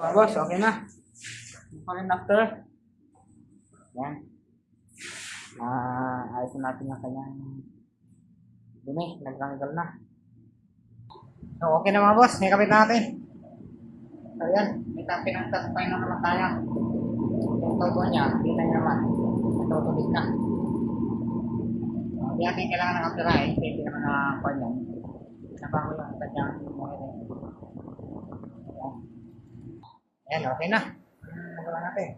Mga boss, okay na. Okay na after. Yan. Ayos na natin yung kanyang dumi. Nagtanggal na. So, okay na mga boss. May kapit natin. So, yan. May pinagtas pa yun naman tayo. Yung todo niya, kita nyo naman. Natutubig na. Hindi natin kailangan ng kapirahe. Hindi naman nakakuha yan. Nabago yung kanyang Yan, okay na. Magawa natin.